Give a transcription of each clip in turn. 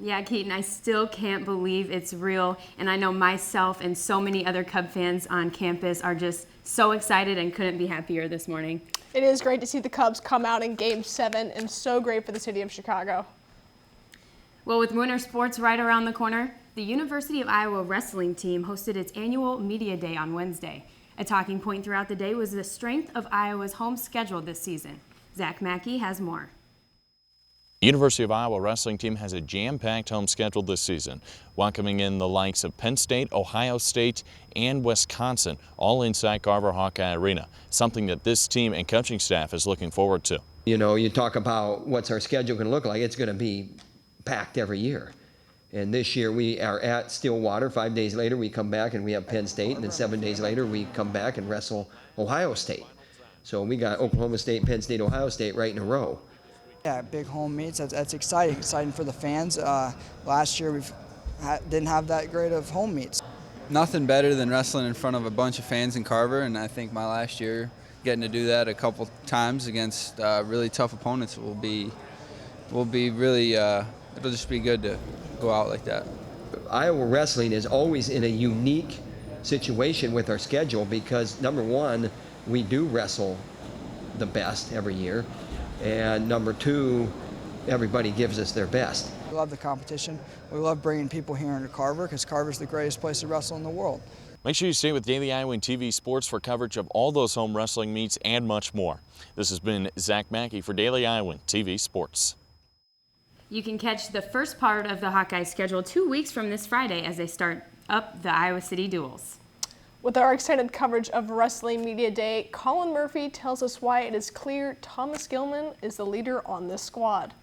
Yeah, Keaton, I still can't believe it's real, and I know myself and so many other Cub fans on campus are just so excited and couldn't be happier this morning. It is great to see the Cubs come out in Game 7 and so great for the city of Chicago. Well, with winter sports right around the corner, the University of Iowa wrestling team hosted its annual Media Day on Wednesday. A talking point throughout the day was the strength of Iowa's home schedule this season. Zach Mackey has more. The University of Iowa wrestling team has a jam-packed home schedule this season, welcoming in the likes of Penn State, Ohio State, and Wisconsin, all inside Carver Hawkeye Arena, something that this team and coaching staff is looking forward to. You know, you talk about what's our schedule going to look like. It's going to be packed every year. And this year we are at Stillwater. 5 days later we come back and we have Penn State, and then 7 days later we come back and wrestle Ohio State. So we got Oklahoma State, Penn State, Ohio State right in a row. Yeah, big home meets. That's exciting for the fans. Last year we didn't have that great of home meets. Nothing better than wrestling in front of a bunch of fans in Carver, and I think my last year getting to do that a couple times against really tough opponents will be really. It'll just be good to go out like that. Iowa wrestling is always in a unique situation with our schedule because, number one, we do wrestle the best every year, and number two, everybody gives us their best. We love the competition. We love bringing people here into Carver because Carver's the greatest place to wrestle in the world. Make sure you stay with Daily Iowan TV Sports for coverage of all those home wrestling meets and much more. This has been Zach Mackey for Daily Iowan TV Sports. You can catch the first part of the Hawkeye schedule 2 weeks from this Friday as they start up the Iowa City Duels. With our extended coverage of Wrestling Media Day, Colin Murphy tells us why it is clear Thomas Gilman is the leader on this squad.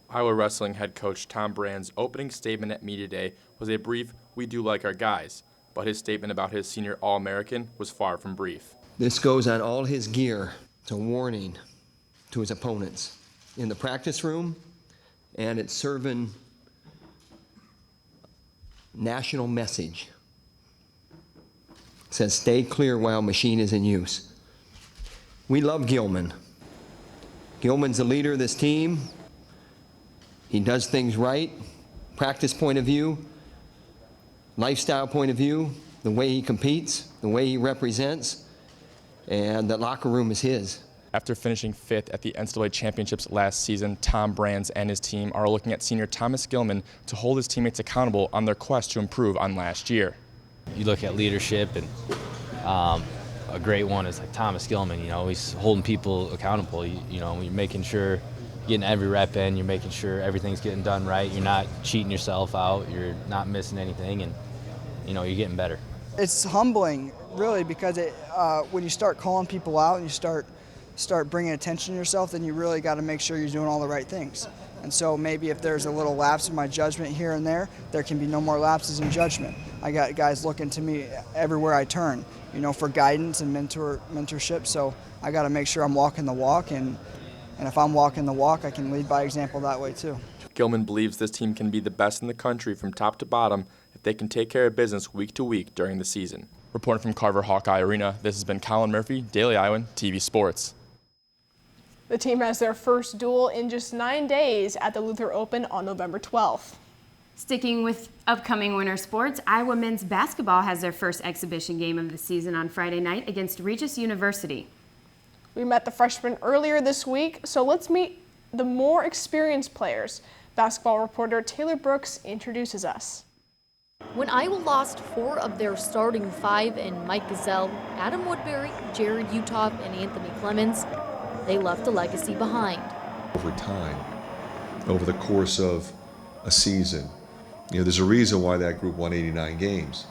Iowa Wrestling head coach Tom Brand's opening statement at Media Day was a brief, "We do like our guys," but his statement about his senior All-American was far from brief. This goes on all his gear. It's a warning to his opponents in the practice room, and it's serving national message. It says, stay clear while machine is in use. We love Gilman. Gilman's the leader of this team. He does things right, practice point of view, lifestyle point of view, the way he competes, the way he represents, and the locker room is his. After finishing 5th at the NCAA Championships last season, Tom Brands and his team are looking at senior Thomas Gilman to hold his teammates accountable on their quest to improve on last year. You look at leadership, and a great one is like Thomas Gilman. You know, he's holding people accountable. You know, you're making sure you're getting every rep in, you're making sure everything's getting done right, you're not cheating yourself out, you're not missing anything, and you know, you're getting better. It's humbling, really, because when you start calling people out and you start bringing attention to yourself, then you really got to make sure you're doing all the right things. And so maybe if there's a little lapse in my judgment here and there can be no more lapses in judgment. I got guys looking to me everywhere I turn, you know, for guidance and mentorship. So I got to make sure I'm walking the walk, and if I'm walking the walk, I can lead by example that way too. Gilman believes this team can be the best in the country from top to bottom if they can take care of business week to week during the season. Reporting from Carver Hawkeye Arena, this has been Colin Murphy, Daily Iowan TV Sports. The team has their first duel in just 9 days at the Luther Open on November 12th. Sticking with upcoming winter sports, Iowa men's basketball has their first exhibition game of the season on Friday night against Regis University. We met the freshmen earlier this week, so let's meet the more experienced players. Basketball reporter Taylor Brooks introduces us. When Iowa lost 4 of their starting 5 in Mike Gazelle, Adam Woodbury, Jared Uthoff, and Anthony Clemens, they left a legacy behind. Over time, over the course of a season, you know, there's a reason why that group won 89 games,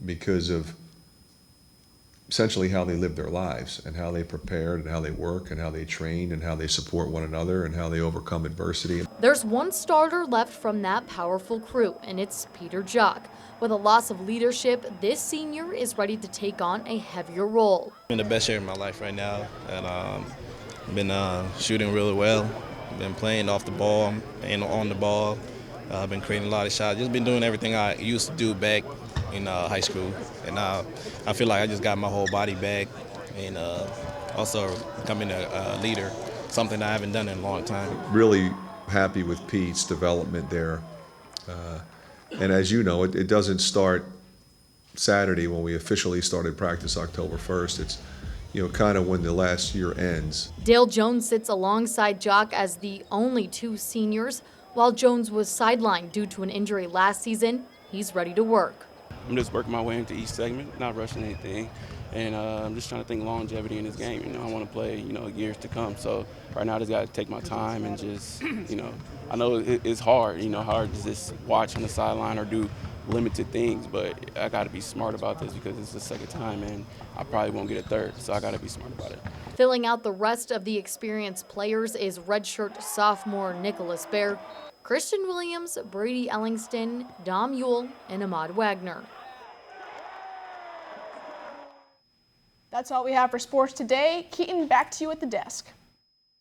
because of essentially how they live their lives and how they prepared and how they work and how they train and how they support one another and how they overcome adversity. There's one starter left from that powerful crew, and it's Peter Jock. With a loss of leadership, this senior is ready to take on a heavier role. I'm in the best year of my life right now, and I've been shooting really well. I've been playing off the ball and on the ball. I've been creating a lot of shots. Just been doing everything I used to do back in high school, and I feel like I just got my whole body back, and also becoming a leader, something I haven't done in a long time. Really happy with Pete's development there. And as you know, it doesn't start Saturday when we officially started practice October 1st. It's, kind of when the last year ends. Dale Jones sits alongside Jock as the only two seniors. While Jones was sidelined due to an injury last season, he's ready to work. I'm just working my way into each segment, not rushing anything. And I'm just trying to think longevity in this game. I want to play, years to come. So right now I just got to take my time and just, I know it's hard, hard to just watch on the sideline or do limited things, but I got to be smart about this because it's the second time and I probably won't get a third, so I got to be smart about it. Filling out the rest of the experienced players is redshirt sophomore Nicholas Baer, Christian Williams, Brady Ellingston, Dom Ewell, and Ahmad Wagner. That's all we have for sports today. Keaton, back to you at the desk.